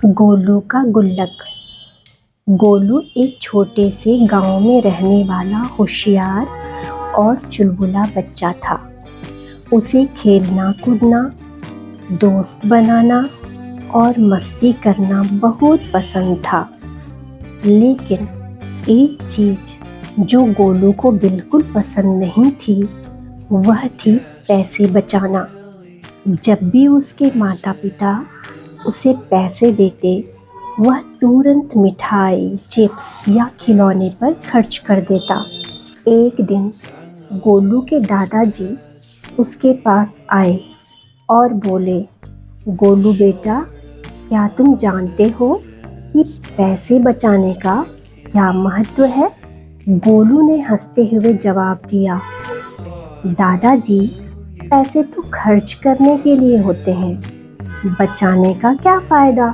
गोलू का गुल्लक। गोलू एक छोटे से गांव में रहने वाला होशियार और चुलबुला बच्चा था। उसे खेलना कूदना, दोस्त बनाना और मस्ती करना बहुत पसंद था। लेकिन एक चीज जो गोलू को बिल्कुल पसंद नहीं थी, वह थी पैसे बचाना। जब भी उसके माता पिता उसे पैसे देते, वह तुरंत मिठाई, चिप्स या खिलौने पर खर्च कर देता। एक दिन गोलू के दादाजी उसके पास आए और बोले, गोलू बेटा, क्या तुम जानते हो कि पैसे बचाने का क्या महत्व है? गोलू ने हंसते हुए जवाब दिया, दादाजी, पैसे तो खर्च करने के लिए होते हैं, बचाने का क्या फायदा?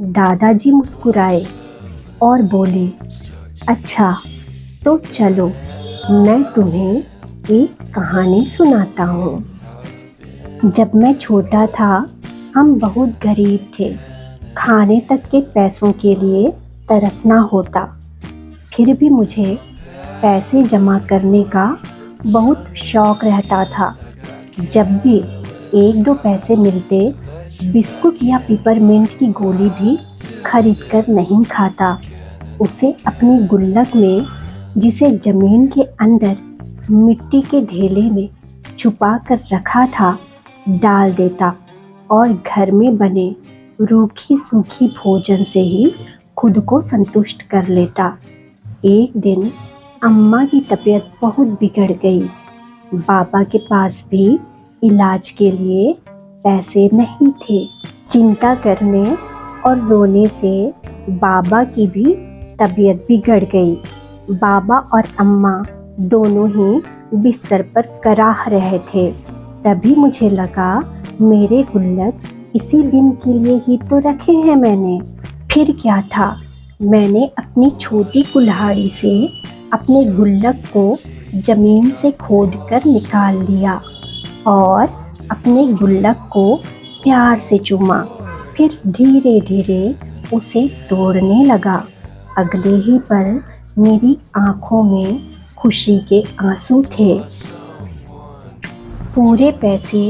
दादाजी मुस्कुराए और बोले, अच्छा, तो चलो मैं तुम्हें एक कहानी सुनाता हूँ। जब मैं छोटा था, हम बहुत गरीब थे। खाने तक के पैसों के लिए तरसना होता। फिर भी मुझे पैसे जमा करने का बहुत शौक रहता था। जब भी एक दो पैसे मिलते, बिस्कुट या पिपरमिंट की गोली भी खरीद कर नहीं खाता, उसे अपनी गुल्लक में, जिसे जमीन के अंदर मिट्टी के ढेले में छुपा कर रखा था, डाल देता और घर में बने रूखी सूखी भोजन से ही खुद को संतुष्ट कर लेता। एक दिन अम्मा की तबीयत बहुत बिगड़ गई। बाबा के पास भी इलाज के लिए पैसे नहीं थे। चिंता करने और रोने से बाबा की भी तबीयत बिगड़ गई। बाबा और अम्मा दोनों ही बिस्तर पर कराह रहे थे। तभी मुझे लगा, मेरे गुल्लक इसी दिन के लिए ही तो रखे हैं मैंने। फिर क्या था, मैंने अपनी छोटी कुल्हाड़ी से अपने गुल्लक को जमीन से खोदकर निकाल लिया और अपने गुल्लक को प्यार से चूमा। फिर धीरे धीरे उसे तोड़ने लगा। अगले ही पल मेरी आंखों में खुशी के आंसू थे। पूरे पैसे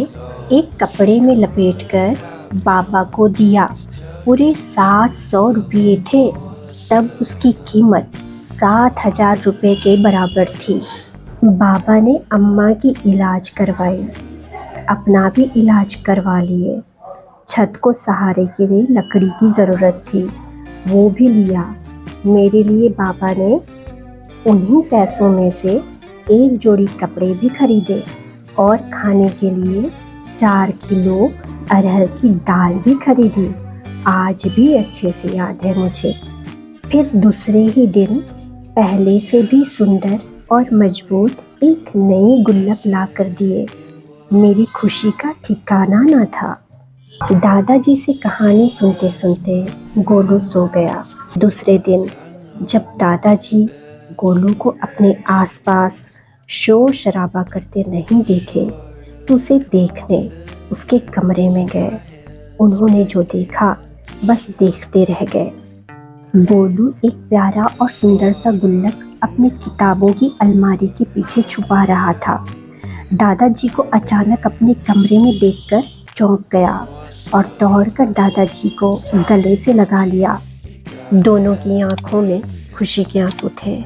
एक कपड़े में लपेटकर बाबा को दिया। पूरे 700 रुपये थे। तब उसकी कीमत 7,000 रुपये के बराबर थी। बाबा ने अम्मा की इलाज करवाई, अपना भी इलाज करवा लिए। छत को सहारे के लिए लकड़ी की ज़रूरत थी, वो भी लिया। मेरे लिए बाबा ने उन्हीं पैसों में से एक जोड़ी कपड़े भी खरीदे और खाने के लिए 4 किलो अरहर की दाल भी खरीदी। आज भी अच्छे से याद है मुझे। फिर दूसरे ही दिन पहले से भी सुंदर और मजबूत एक नई गुल्लक ला कर दिए। मेरी खुशी का ठिकाना न था। दादाजी से कहानी सुनते सुनते गोलू सो गया। दूसरे दिन जब दादाजी गोलू को अपने आसपास शोर शराबा करते नहीं देखे, तो उसे देखने उसके कमरे में गए। उन्होंने जो देखा, बस देखते रह गए। गोलू एक प्यारा और सुंदर सा गुल्लक अपनी किताबों की अलमारी के पीछे छुपा रहा था। दादाजी को अचानक अपने कमरे में देखकर चौंक गया और दौड़कर दादाजी को गले से लगा लिया। दोनों की आंखों में खुशी के आंसू थे।